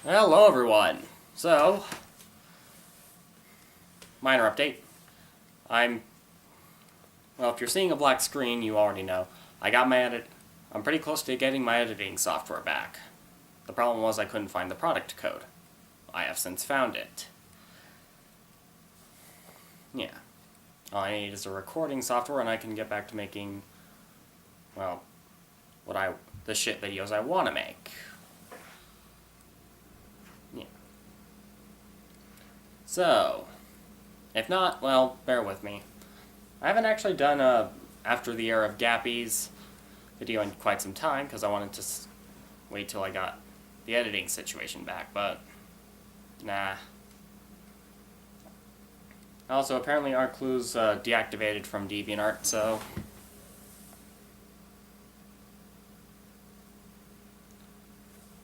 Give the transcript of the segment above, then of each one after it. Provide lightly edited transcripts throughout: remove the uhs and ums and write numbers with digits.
Hello everyone! So, minor update. Well, if you're seeing a black screen, you already know. I'm pretty close to getting my editing software back. The problem was I couldn't find the product code. I have since found it. Yeah. All I need is a recording software and I can get back to making, well, the shit videos I want to make. Yeah. So, if not, well, bear with me. I haven't actually done a After the Era of Gappies video in quite some time because I wanted to wait till I got the editing situation back, but nah. Also, apparently our clues deactivated from DeviantArt, so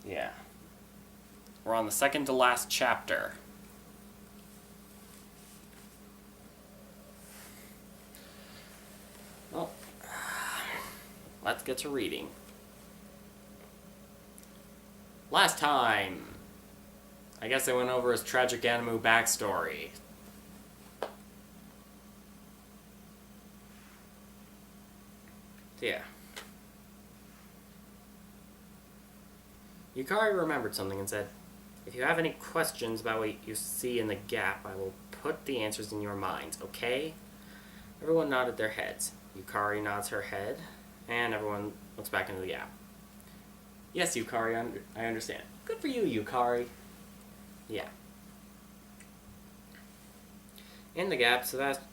yeah. We're on the second to last chapter. Well, let's get to reading. Last time, I guess I went over his tragic Animu backstory. Yeah. Yukari remembered something and said, "If you have any questions about what you see in the gap, I will put the answers in your minds, okay?" Everyone nodded their heads. Yukari nods her head, and everyone looks back into the gap. "Yes, Yukari, I understand." "Good for you, Yukari." Yeah. In the gap, Sebastian's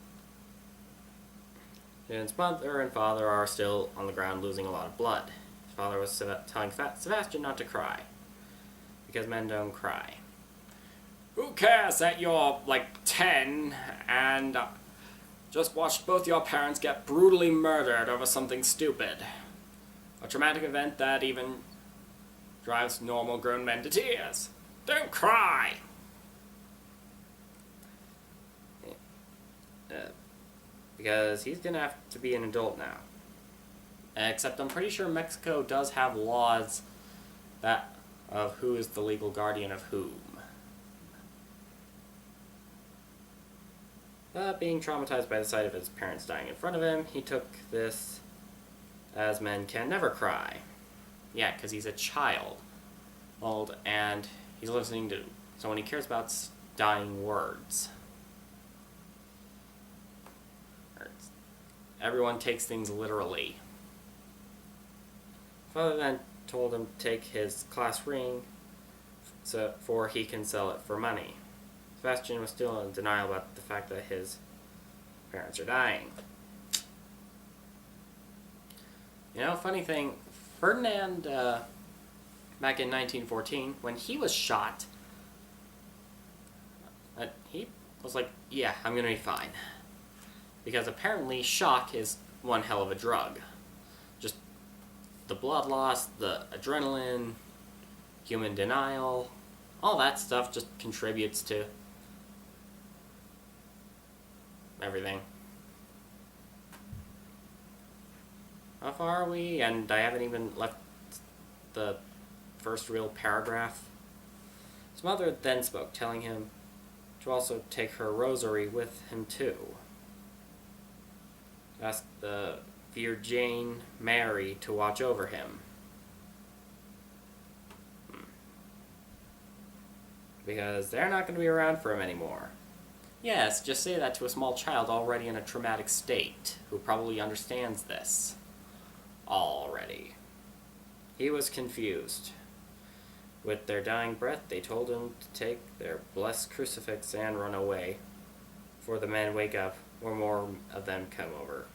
mother and father are still on the ground losing a lot of blood. His father was telling Sebastian not to cry, because men don't cry. "Who cares that you're, 10, and just watched both your parents get brutally murdered over something stupid? A traumatic event that even drives normal grown men to tears. Don't cry!" Because he's gonna have to be an adult now. Except I'm pretty sure Mexico does have laws of who is the legal guardian of whom. But being traumatized by the sight of his parents dying in front of him, he took this as men can never cry. Yeah, because he's a child. And he's listening to someone he cares about's dying words. Everyone takes things literally. Father then told him to take his class ring for he can sell it for money. Sebastian was still in denial about the fact that his parents are dying. Funny thing, Ferdinand, back in 1914, when he was shot, he was like, "Yeah, I'm gonna be fine." Because apparently shock is one hell of a drug. Just the blood loss, the adrenaline, human denial, all that stuff just contributes to everything. How far are we? And I haven't even left the first real paragraph. His mother then spoke, telling him to also take her rosary with him too. Asked the Virgin Mary to watch over him. Because they're not going to be around for him anymore. Yes, just say that to a small child already in a traumatic state, who probably understands this. Already. He was confused. With their dying breath, they told him to take their blessed crucifix and run away, before the men wake up or more of them come over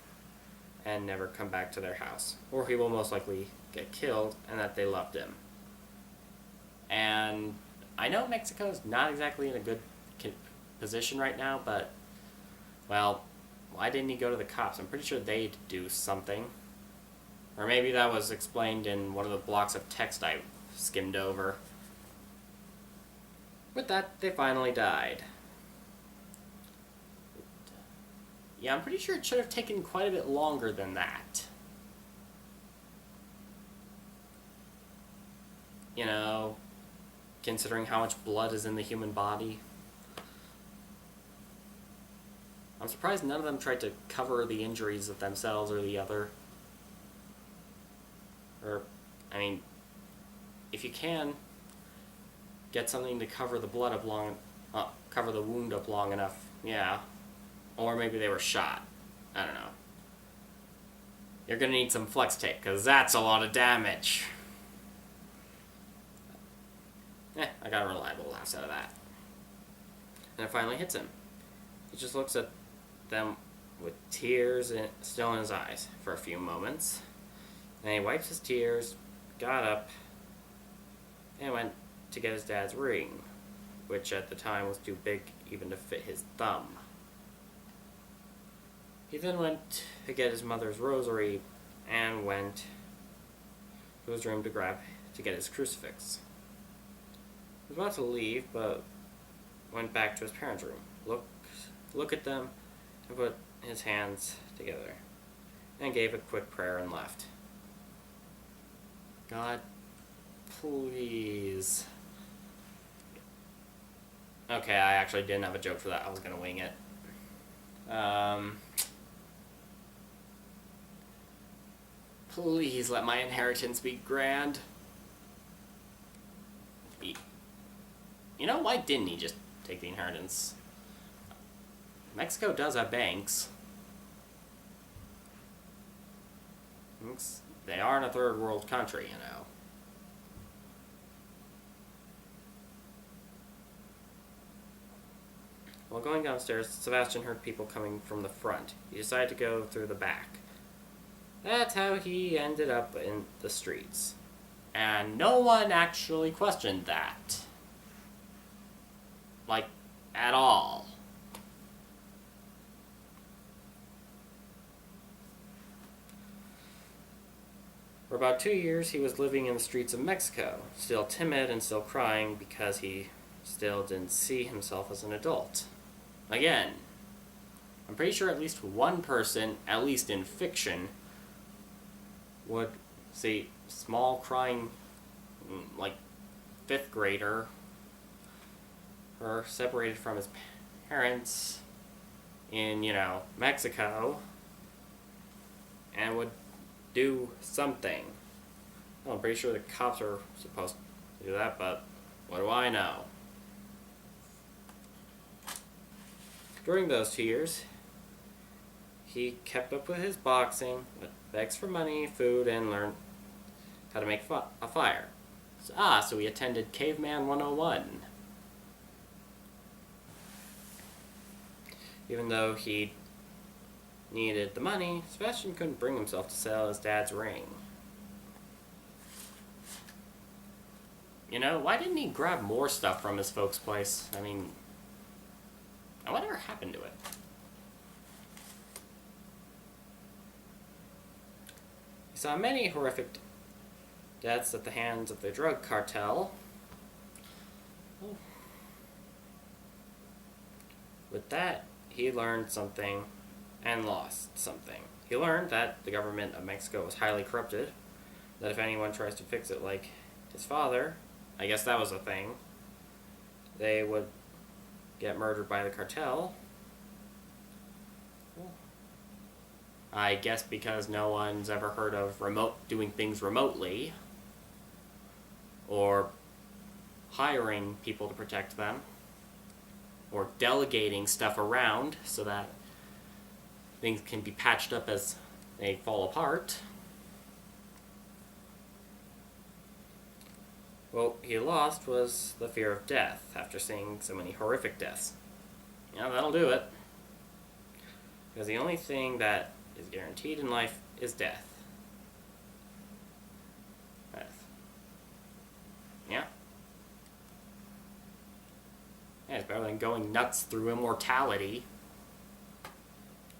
and never come back to their house, or he will most likely get killed, and that they loved him. And I know Mexico's not exactly in a good position right now, but, well, why didn't he go to the cops? I'm pretty sure they'd do something. Or maybe that was explained in one of the blocks of text I skimmed over. With that, they finally died. Yeah, I'm pretty sure it should have taken quite a bit longer than that. considering how much blood is in the human body. I'm surprised none of them tried to cover the injuries of themselves or the other. Or, I mean, if you can, get something to cover the blood up cover the wound up long enough, yeah. Or maybe they were shot. I don't know. You're gonna need some flex tape, because that's a lot of damage. I got a reliable laughs out of that. And it finally hits him. He just looks at them with tears still in his eyes for a few moments. And he wiped his tears, got up, and went to get his dad's ring, which at the time was too big even to fit his thumb. He then went to get his mother's rosary and went to his room to get his crucifix. He was about to leave, but went back to his parents' room, look at them, and put his hands together, and gave a quick prayer and left. God, please. Okay, I actually didn't have a joke for that. I was gonna wing it. Please let my inheritance be grand. You know, why didn't he just take the inheritance? Mexico does have banks. They are in a third world country, you know. While going downstairs, Sebastian heard people coming from the front. He decided to go through the back. That's how he ended up in the streets. And no one actually questioned that. Like, at all. For about 2 years, he was living in the streets of Mexico, still timid and still crying because he still didn't see himself as an adult. Again, I'm pretty sure at least one person, at least in fiction, would see small crying, like 5th grader, or separated from his parents in, Mexico, and would do something. Well, I'm pretty sure the cops are supposed to do that, but what do I know? During those 2 years, he kept up with his boxing, begs for money, food, and learned how to make a fire. So he attended Caveman 101. Even though he needed the money, Sebastian couldn't bring himself to sell his dad's ring. Why didn't he grab more stuff from his folks' place? I mean, whatever happened to it? He saw many horrific deaths at the hands of the drug cartel. With that, he learned something and lost something. He learned that the government of Mexico was highly corrupted, that if anyone tries to fix it like his father, I guess that was a thing, they would get murdered by the cartel. I guess because no one's ever heard of doing things remotely, or hiring people to protect them, or delegating stuff around so that things can be patched up as they fall apart. What he lost was the fear of death after seeing so many horrific deaths. That'll do it. Because the only thing that is guaranteed in life is death. Yeah? Yeah, it's better than going nuts through immortality.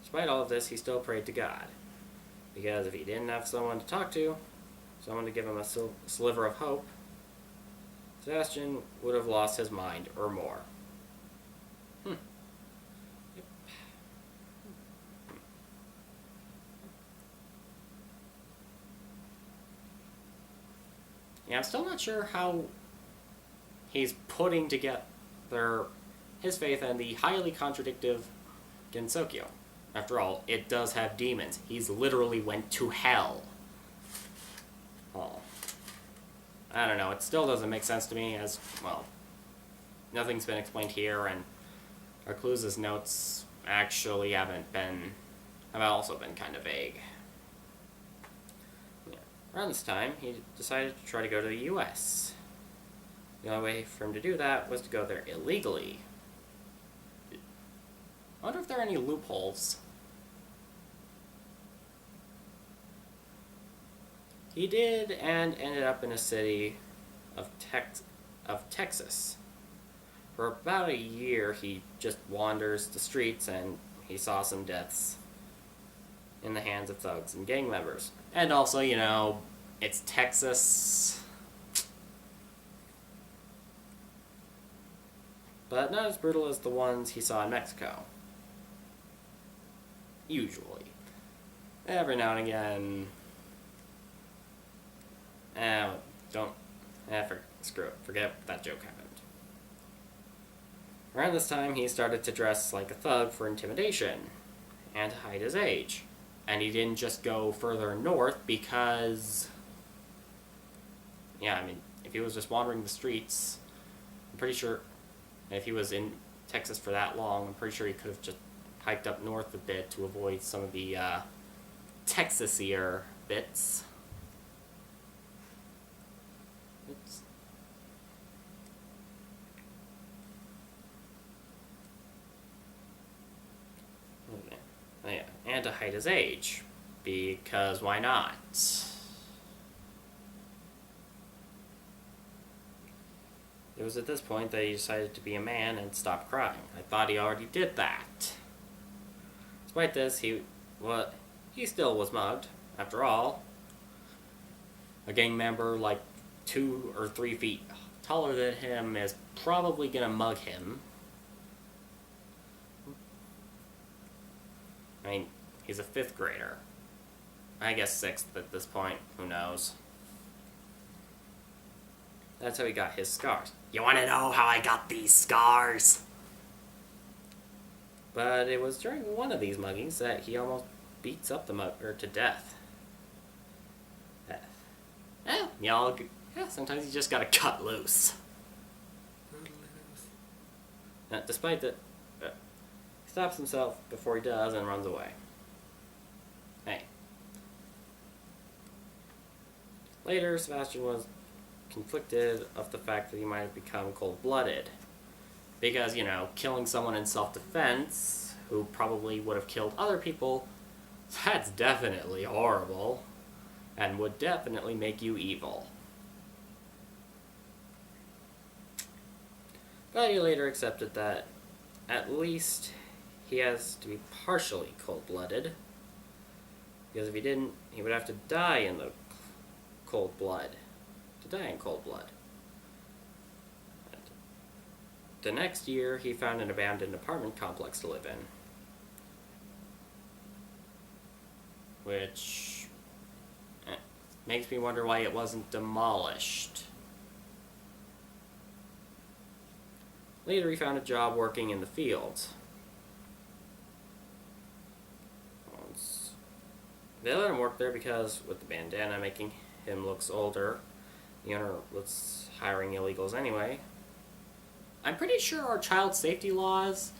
Despite all of this, he still prayed to God. Because if he didn't have someone to talk to, someone to give him a sliver of hope, Sebastian would have lost his mind or more. Yep. Yeah, I'm still not sure how he's putting together his faith and the highly contradictive Gensokyo. After all, it does have demons. He's literally went to hell. Oh. I don't know, it still doesn't make sense to me as, well, nothing's been explained here, and Arcluse's notes actually have also been kind of vague. Yeah. Around this time, he decided to try to go to the US. The only way for him to do that was to go there illegally. I wonder if there are any loopholes. He did, and ended up in a city of Texas. For about a year, he just wanders the streets, and he saw some deaths in the hands of thugs and gang members. And also, you know, it's Texas. But not as brutal as the ones he saw in Mexico. Usually. Every now and again... screw it. Forget that joke happened. Around this time, he started to dress like a thug for intimidation and to hide his age. And he didn't just go further north because... Yeah, I mean, if he was just wandering the streets, I'm pretty sure if he was in Texas for that long, I'm pretty sure he could have just hiked up north a bit to avoid some of the Texasier bits. Oops. Oh, yeah. And to hide his age, because why not? It was at this point that he decided to be a man and stop crying. I thought he already did that. Despite this, he still was mugged. After all, a gang member like 2 or 3 feet taller than him is probably gonna mug him. I mean, he's a 5th grader. I guess 6th at this point, who knows. That's how he got his scars. You wanna know how I got these scars? But it was during one of these muggings that he almost beats up the mugger to death. Sometimes you just gotta cut loose. Despite that, he stops himself before he does and runs away. Hey. Later, Sebastian was conflicted of the fact that he might have become cold-blooded. Because, you know, killing someone in self-defense, who probably would have killed other people, that's definitely horrible, and would definitely make you evil. But he later accepted that, at least, he has to be partially cold-blooded, because if he didn't, he would have to die in the cold blood. To die in cold blood. The next year, he found an abandoned apartment complex to live in. Which makes me wonder why it wasn't demolished. Later, he found a job working in the fields. They let him work there because, with the bandana making him look older, the owner was hiring illegals anyway. I'm pretty sure our child safety laws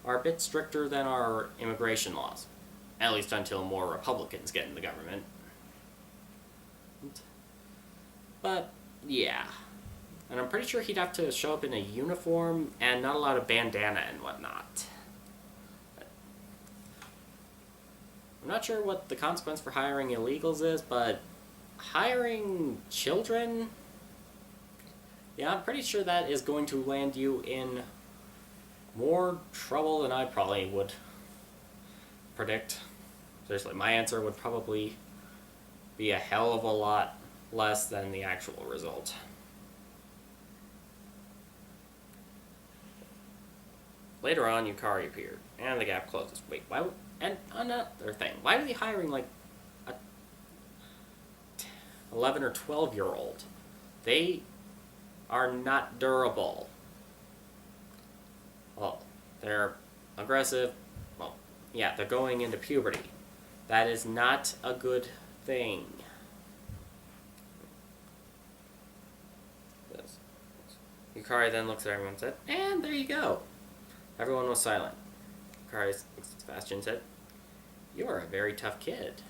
are a bit stricter than our immigration laws. At least until more Republicans get in the government. But, yeah. And I'm pretty sure he'd have to show up in a uniform and not allowed a bandana and whatnot. I'm not sure what the consequence for hiring illegals is, but hiring children? Yeah, I'm pretty sure that is going to land you in more trouble than I probably would predict. Seriously, my answer would probably be a hell of a lot less than the actual result. Later on, Yukari appeared, and the gap closes. Wait, why would... And another thing, why are they hiring, like, a 11 or 12-year-old? They are not durable. Well, they're aggressive. Well, yeah, they're going into puberty. That is not a good thing. Yukari then looks at everyone and said, and there you go. Everyone was silent. Yukari, Sebastian said, you are a very tough kid.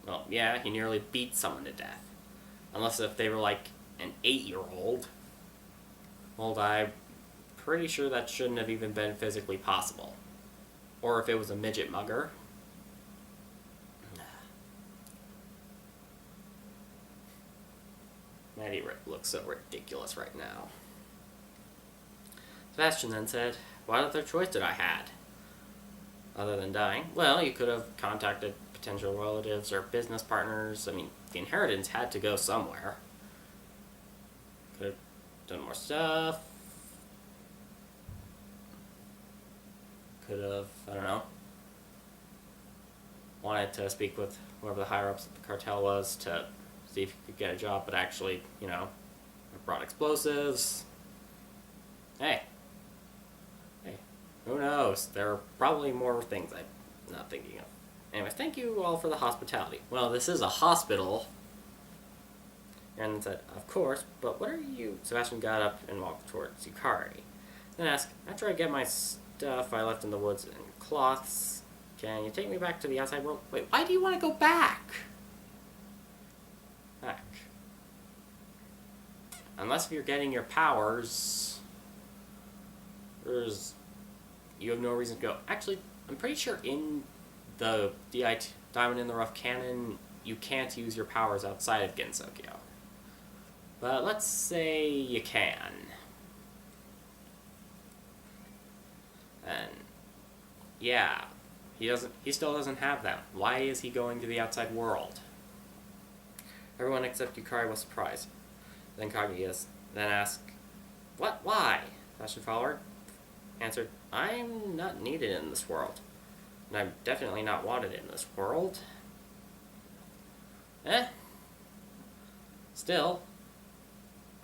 Well, yeah, he nearly beat someone to death. Unless if they were like an 8-year-old. Well, I'm pretty sure that shouldn't have even been physically possible. Or if it was a midget mugger. Maddie looks so ridiculous right now. Sebastian then said, what other choice did I had? Other than dying? Well, you could have contacted potential relatives or business partners. I mean, the inheritance had to go somewhere. Could have done more stuff. Could have, I don't know, wanted to speak with whoever the higher-ups of the cartel was to see if you could get a job, but actually, brought explosives. Hey, who knows? There are probably more things I'm not thinking of. Anyways, thank you all for the hospitality. Well, this is a hospital. And then said, of course, but what are you... Sebastian got up and walked towards Yukari. Then asked, after I get my stuff I left in the woods and cloths, can you take me back to the outside world? Wait, why do you want to go back? Back. Unless if you're getting your powers, you have no reason to go. Actually, I'm pretty sure in the Diamond in the Rough canon, you can't use your powers outside of Gensokyo. But let's say you can. And yeah, he still doesn't have them. Why is he going to the outside world? Everyone except Yukari was surprised. Then Kaguya then asked, what? Why? Fashion follower answered, I'm not needed in this world. And I'm definitely not wanted in this world. Still,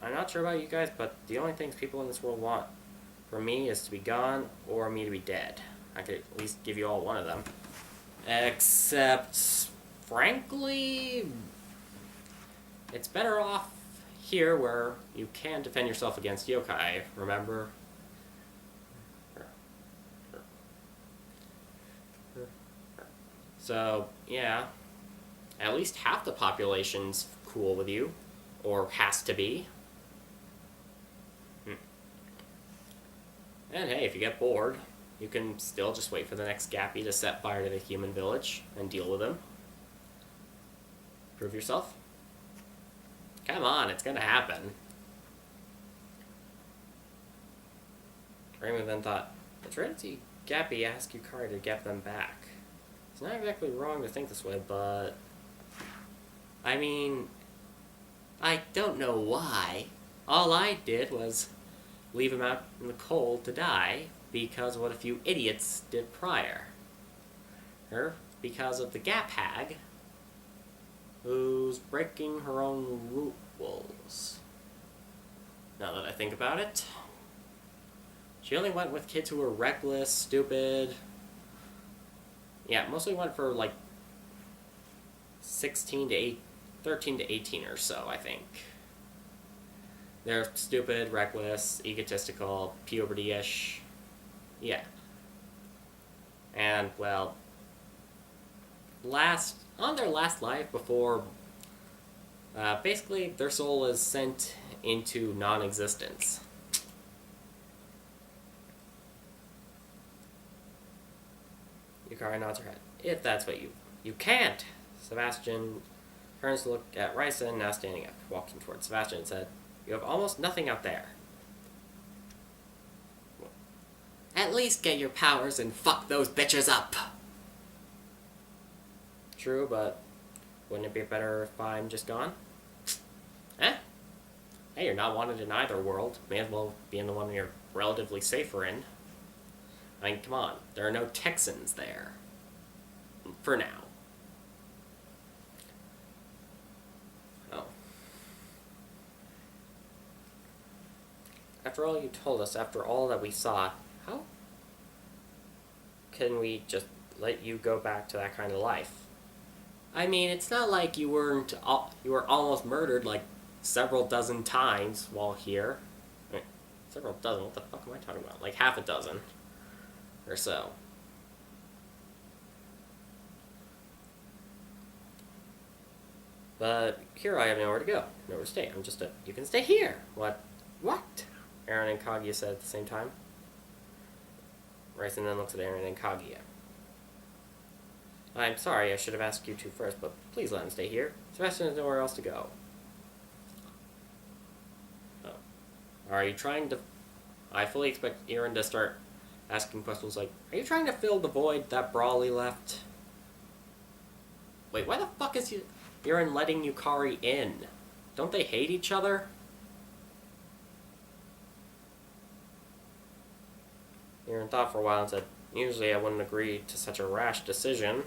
I'm not sure about you guys, but the only things people in this world want from me is to be gone or me to be dead. I could at least give you all one of them. Except, frankly, it's better off here where you can defend yourself against yokai, remember? So, yeah, at least half the population's cool with you, or has to be. And hey, if you get bored, you can still just wait for the next gappy to set fire to the human village and deal with him. Prove yourself. Come on, it's gonna happen. Raymond then thought, it's right to see Gappy ask Yukari to get them back. It's not exactly wrong to think this way, but... I mean... I don't know why. All I did was leave him out in the cold to die because of what a few idiots did prior. Or because of the Gap Hag, who's breaking her own rules. Now that I think about it, she only went with kids who were reckless, stupid. Yeah, mostly went for like 13 to 18 or so, I think. They're stupid, reckless, egotistical, puberty-ish. Yeah. And, well, on their last life before, basically their soul is sent into non-existence. Yukari nods her head. If that's what you can't. Sebastian turns to look at Raisa, now standing up, walking towards Sebastian, and said, you have almost nothing out there. At least get your powers and fuck those bitches up. True, but wouldn't it be better if I'm just gone? Hey, you're not wanted in either world. May as well be in the one you're relatively safer in. I mean, come on. There are no Texans there. For now. Oh. After all you told us, after all that we saw, how can we just let you go back to that kind of life? I mean, it's not like you were almost murdered like several dozen times while here. Wait, several dozen? What the fuck am I talking about? Like half a dozen or so. But here I have nowhere to go, nowhere to stay. You can stay here. What? What? Aaron and Kaguya said at the same time. Ryzen then looks at Aaron and Kaguya. I'm sorry, I should have asked you two first, but please let him stay here. Sebastian has nowhere else to go. Oh. Are you trying to... I fully expect Aaron to start asking questions like, are you trying to fill the void that Brawley left? Wait, why the fuck is Aaron letting Yukari in? Don't they hate each other? Aaron thought for a while and said, usually I wouldn't agree to such a rash decision.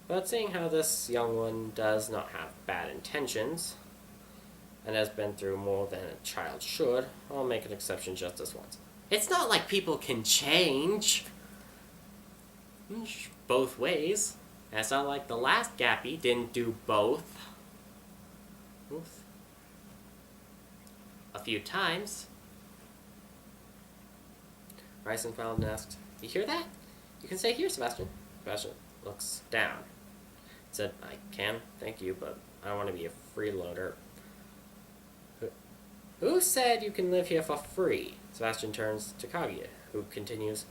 But seeing how this young one does not have bad intentions, and has been through more than a child should, I'll make an exception just this once. It's not like people can change both ways. And it's not like the last gappy didn't do both. A few times. Ryzen found and asked, you hear that? You can stay here, Sebastian. Sebastian looks down. Said, I can, thank you, but I don't want to be a freeloader. Who said you can live here for free? Sebastian turns to Kaguya, who continues,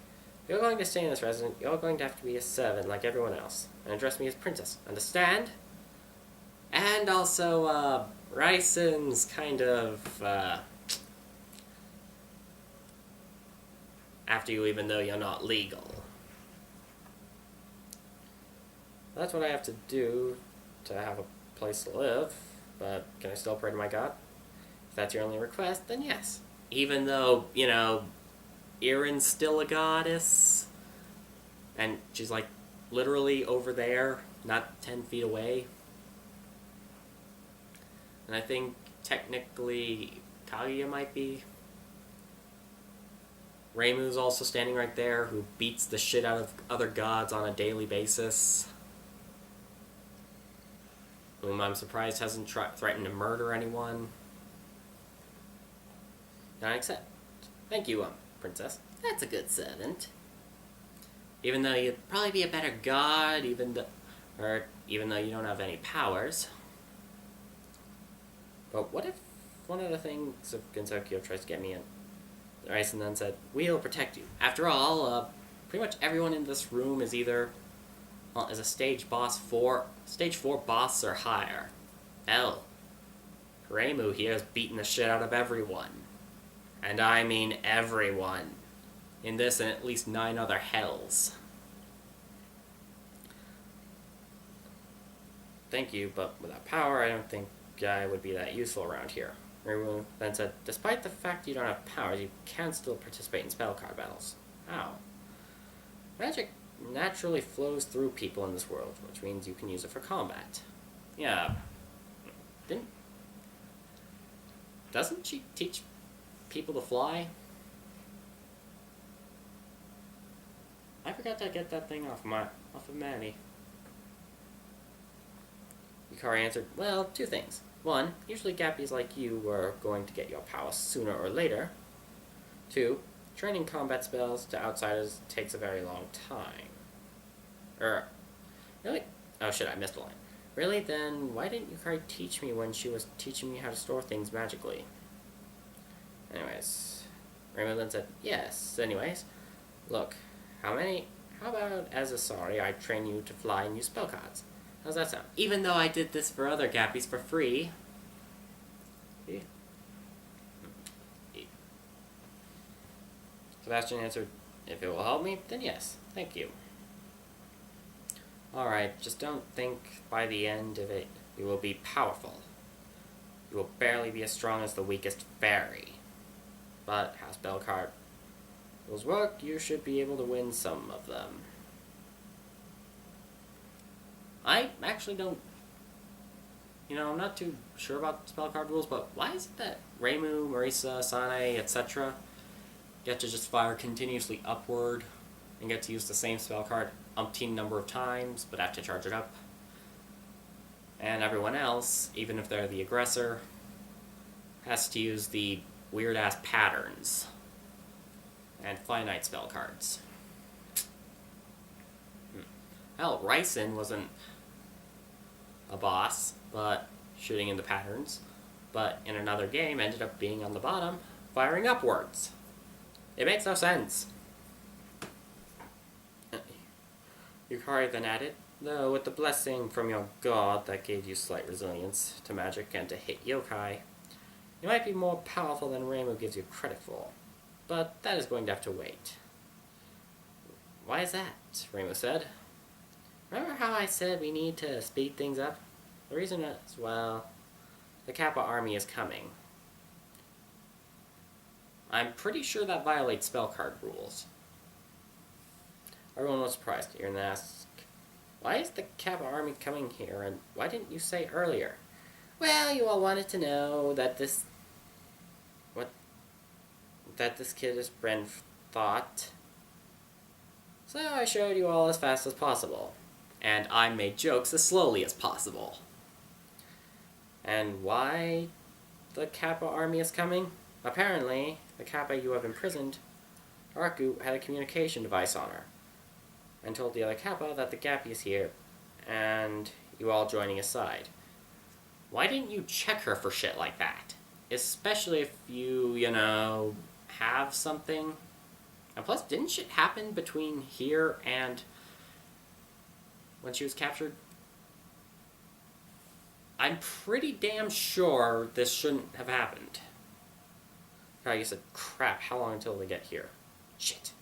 you're going to stay in this residence, you're going to have to be a servant like everyone else, and address me as princess, understand? And also, Ryzen's kind of, after you even though you're not legal. That's what I have to do to have a place to live, but can I still pray to my god? If that's your only request, then yes. Even though, you know, Erin's still a goddess, and she's like literally over there, not 10 feet away. And I think technically Kaguya might be. Reimu's also standing right there, who beats the shit out of other gods on a daily basis. Whom I'm surprised hasn't threatened to murder anyone. And I accept. Thank you, princess. That's a good servant. Even though you'd probably be a better god, even though you don't have any powers. But what if one of the things of Gensokyo tries to get me in? Ryzen then said, we'll protect you. After all, pretty much everyone in this room is either is a stage 4 boss or higher. Hell, Reimu here is beating the shit out of everyone. And I mean everyone. In this and at least 9 other hells. Thank you, but without power, I don't think I would be that useful around here. Reimu then said, despite the fact you don't have powers, you can still participate in spell card battles. How? Magic naturally flows through people in this world, which means you can use it for combat. Yeah. Doesn't she teach people to fly? I forgot to get that thing off of Manny. Yukari answered, well, 2 things. 1, usually gappies like you are going to get your powers sooner or later. 2, training combat spells to outsiders takes a very long time. Really? Oh shit, I missed a line. Really? Then why didn't Yukari teach me when she was teaching me how to store things magically? Anyways, Reimu then said, yes, anyways. Look, how about as a sorry I train you to fly and use spell cards? How's that sound? Even though I did this for other gappies for free. Sebastian answered, if it will help me, then yes, thank you. Alright, just don't think by the end of it you will be powerful. You will barely be as strong as the weakest fairy. But how spell card rules work, you should be able to win some of them. I actually don't... I'm not too sure about spell card rules, but why is it that Reimu, Marisa, Sane, etc. get to just fire continuously upward and get to use the same spell card umpteen number of times, but have to charge it up? And everyone else, even if they're the aggressor, has to use the weird-ass patterns and finite spell cards. Hell, Ryson wasn't a boss, but shooting in the patterns, but in another game ended up being on the bottom, firing upwards. It makes no sense. Yukari then added, though with the blessing from your god that gave you slight resilience to magic and to hit yokai, you might be more powerful than Reimu gives you credit for, but that is going to have to wait. Why is that? Reimu said. Remember how I said we need to speed things up? The reason is, well, the Kappa army is coming. I'm pretty sure that violates spell card rules. Everyone was surprised to hear and asked, why is the Kappa army coming here, and why didn't you say earlier? Well, you all wanted to know that this kid is Bren thought. So I showed you all as fast as possible. And I made jokes as slowly as possible. And why the Kappa army is coming? Apparently, the Kappa you have imprisoned, Araku had a communication device on her, and told the other Kappa that the gappy is here, and you all joining his side. Why didn't you check her for shit like that? Especially if you, have something. And plus, didn't shit happen between here and when she was captured? I'm pretty damn sure this shouldn't have happened. God, you said, crap, how long until they get here? Shit.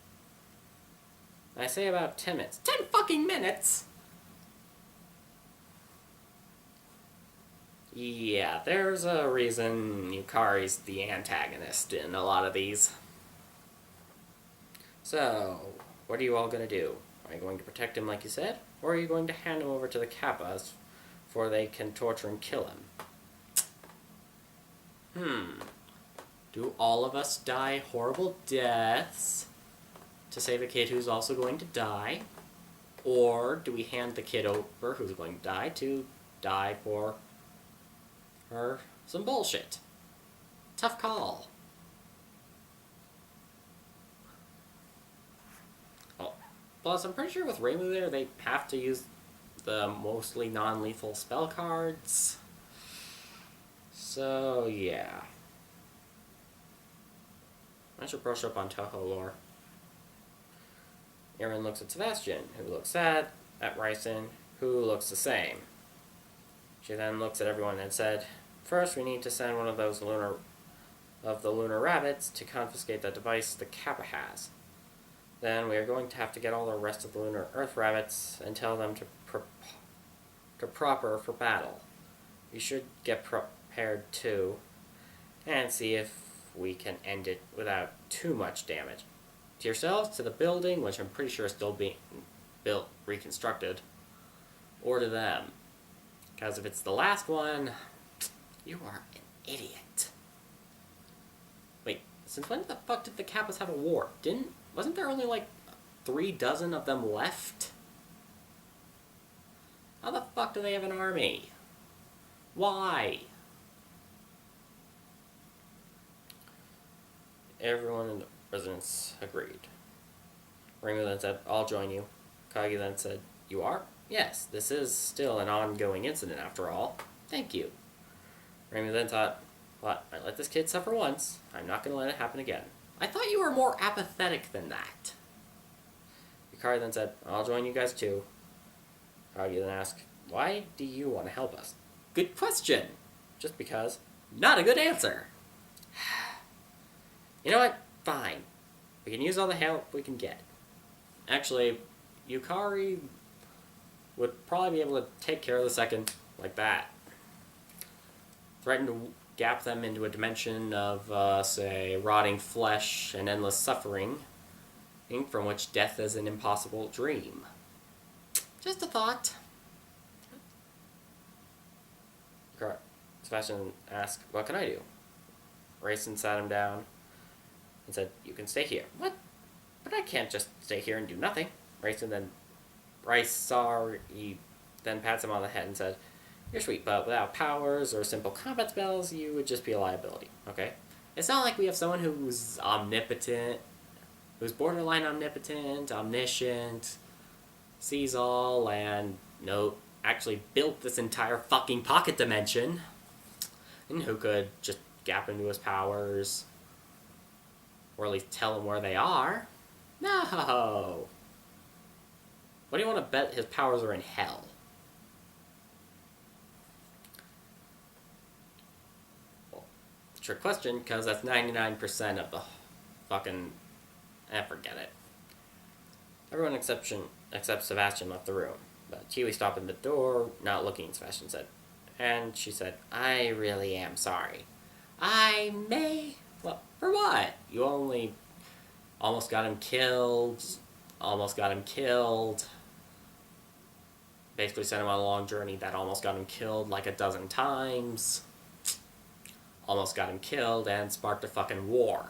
I say about 10 minutes. 10 fucking minutes?! Yeah, there's a reason Yukari's the antagonist in a lot of these. So, what are you all going to do? Are you going to protect him like you said? Or are you going to hand him over to the Kappas before they can torture and kill him? Do all of us die horrible deaths to save a kid who's also going to die? Or do we hand the kid over who's going to die for her some bullshit? Tough call. Oh, plus, I'm pretty sure with Reimu there, they have to use the mostly non-lethal spell cards. So, yeah. I should brush up on Toho lore. Erin looks at Sebastian, who looks sad, at Ryson, who looks the same. She then looks at everyone and said, first we need to send one of those lunar rabbits to confiscate that device the Kappa has. Then we are going to have to get all the rest of the lunar earth rabbits and tell them to proper for battle. We should get prepared too, and see if we can end it without too much damage. To yourselves, to the building, which I'm pretty sure is still being reconstructed, or to them. Because if it's the last one, you are an idiot. Wait, since when the fuck did the Kappas have a war? Wasn't there only like 3 dozen of them left? How the fuck do they have an army? Why? Everyone in the residence agreed. Reimu then said, I'll join you. Kagi then said, you are? Yes, this is still an ongoing incident after all. Thank you. Reimu then thought, what, I let this kid suffer once. I'm not going to let it happen again. I thought you were more apathetic than that. Yukari then said, I'll join you guys too. Kagi then asked, why do you want to help us? Good question. Just because. Not a good answer. You know what? Fine. We can use all the help we can get. Actually, Yukari would probably be able to take care of the second like that. Threaten to gap them into a dimension of, say, rotting flesh and endless suffering, from which death is an impossible dream. Just a thought. Yukari Sebastian asked, what can I do? Raisin sat him down and said, you can stay here. What? But I can't just stay here and do nothing. Rice saw he then pats him on the head and said, you're sweet, but without powers or simple combat spells, you would just be a liability, okay? It's not like we have someone who's omnipotent, who's borderline omnipotent, omniscient, sees all, and actually built this entire fucking pocket dimension, and who could just gap into his powers, or at least tell him where they are. No! What do you want to bet his powers are in hell? Well, trick question, because that's 99% of the fucking... forget it. Everyone except Sebastian left the room, but Kiwi stopped at the door, not looking, Sebastian said. And she said, I really am sorry. I may... Well, for what? You only almost got him killed, basically sent him on a long journey that almost got him killed like a dozen times, almost got him killed, and sparked a fucking war.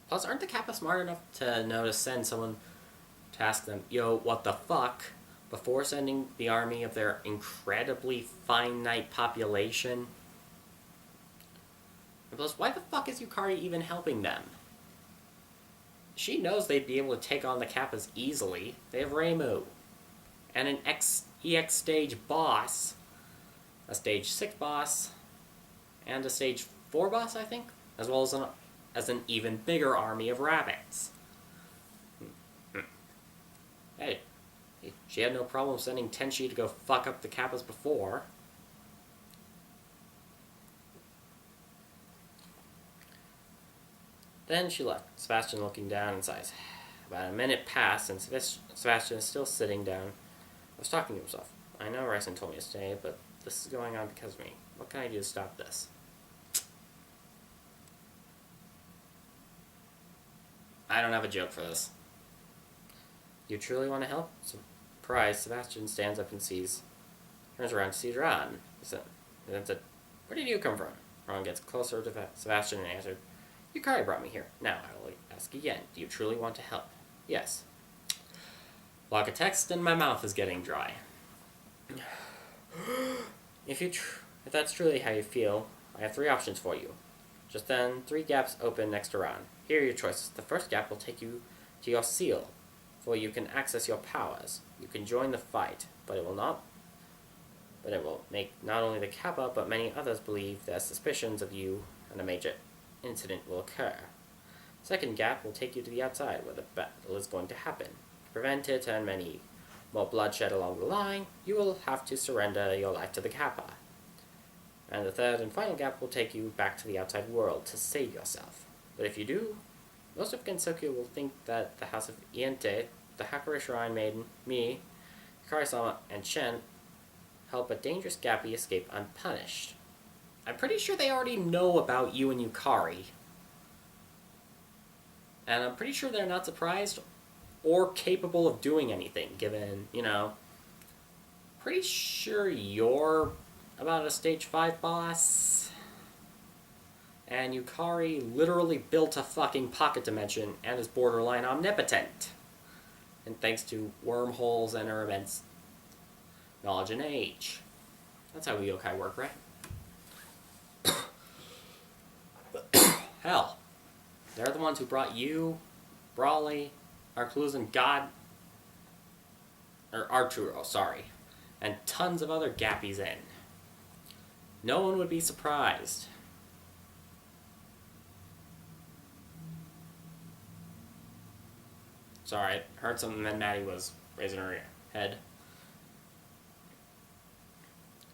Plus, aren't the Kappa smart enough to know to send someone to ask them, yo, what the fuck, before sending the army of their incredibly finite population? And plus, why the fuck is Yukari even helping them? She knows they'd be able to take on the Kappas easily. They have Reimu. And an EX stage boss. A stage 6 boss. And a stage 4 boss, I think? As well as an even bigger army of rabbits. Hey, she had no problem sending Tenchi to go fuck up the Kappas before. Then she left, Sebastian looking down and sighs. About a minute passed, and Sebastian is still sitting down. I was talking to himself. I know Ryson told me to stay, but this is going on because of me. What can I do to stop this? I don't have a joke for this. You truly want to help? Surprised, Sebastian stands up and turns around to see Ron. Then said, where did you come from? Ron gets closer to Sebastian and answered, Yukari brought me here. Now, I will ask again, do you truly want to help? Yes. Block a text and my mouth is getting dry. If that's truly how you feel, I have 3 options for you. Just then, 3 gaps open next to Ron. Here are your choices. The first gap will take you to your seal, for you can access your powers. You can join the fight, but it will make not only the Kappa, but many others believe their suspicions of you, and a major incident will occur. Second gap will take you to the outside, where the battle is going to happen. To prevent it and many more bloodshed along the line, you will have to surrender your life to the Kappa. And the third and final gap will take you back to the outside world to save yourself. But if you do, most of Gensokyo will think that the House of Iente, the Hakuri Shrine Maiden, me, Yukari-sama, and Shen help a dangerous gappy escape unpunished. I'm pretty sure they already know about you and Yukari. And I'm pretty sure they're not surprised or capable of doing anything, given, pretty sure you're about a stage 5 boss. And Yukari literally built a fucking pocket dimension and is borderline omnipotent. And thanks to wormholes and her immense knowledge and age. That's how we yokai work, right? Hell, they're the ones who brought you, Brawley, Arcluz, and Arturo, and tons of other gappies in. No one would be surprised. Sorry, I heard something, then Maddie was raising her head.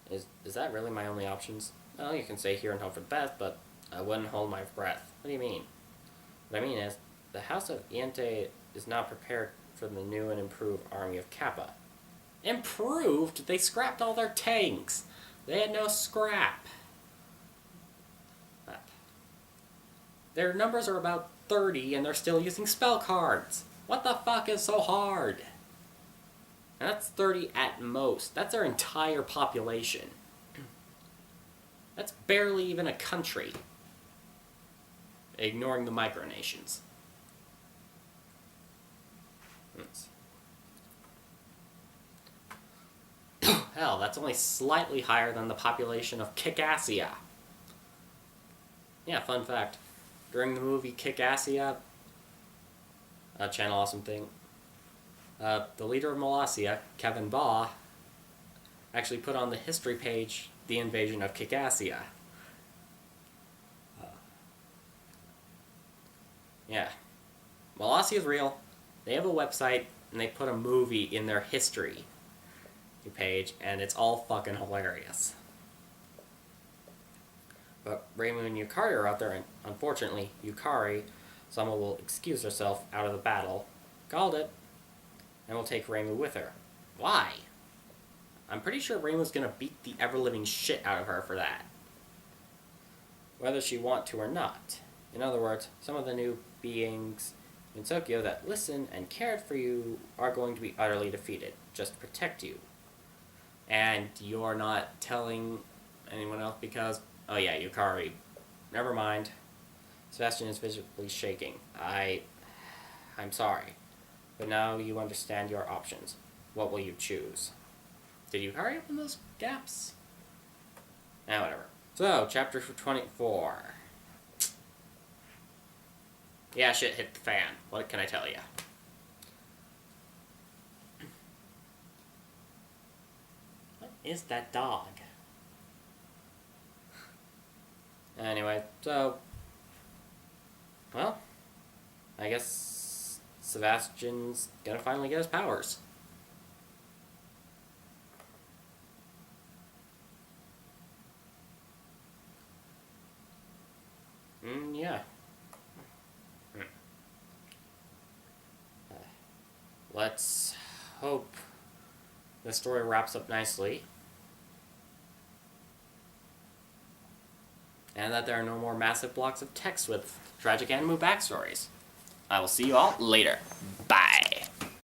Is that really my only options? Well, you can stay here and hope for the best, but I wouldn't hold my breath. What do you mean? What I mean is, the House of Iente is not prepared for the new and improved army of Kappa. Improved? They scrapped all their tanks. They had no scrap. Their numbers are about 30 and they're still using spell cards. What the fuck is so hard? And that's 30 at most. That's our entire population. That's barely even a country. Ignoring the micronations. Hell, that's only slightly higher than the population of Kickassia. Yeah, fun fact. During the movie Kickassia, Channel Awesome Thing, the leader of Molossia, Kevin Baugh, actually put on the history page the invasion of Kickassia. Yeah. Molossia is real. They have a website, and they put a movie in their history page, and it's all fucking hilarious. But Reimu and Yukari are out there, and unfortunately, Yukari, someone will excuse herself out of the battle, called it, and will take Reimu with her. Why? I'm pretty sure Reimu's gonna beat the ever-living shit out of her for that. Whether she want to or not. In other words, some of the new beings in Tokyo that listen and cared for you are going to be utterly defeated, just to protect you. And you're not telling anyone else because, oh yeah, Yukari, never mind. Sebastian is visibly shaking. I'm sorry, but now you understand your options. What will you choose? Did Yukari open those gaps? Whatever. So, chapter 24. Yeah, shit hit the fan. What can I tell you? What is that dog? Anyway, so... well, I guess Sebastian's gonna finally get his powers. Yeah. Let's hope the story wraps up nicely. And that there are no more massive blocks of text with tragic anime backstories. I will see you all later. Bye.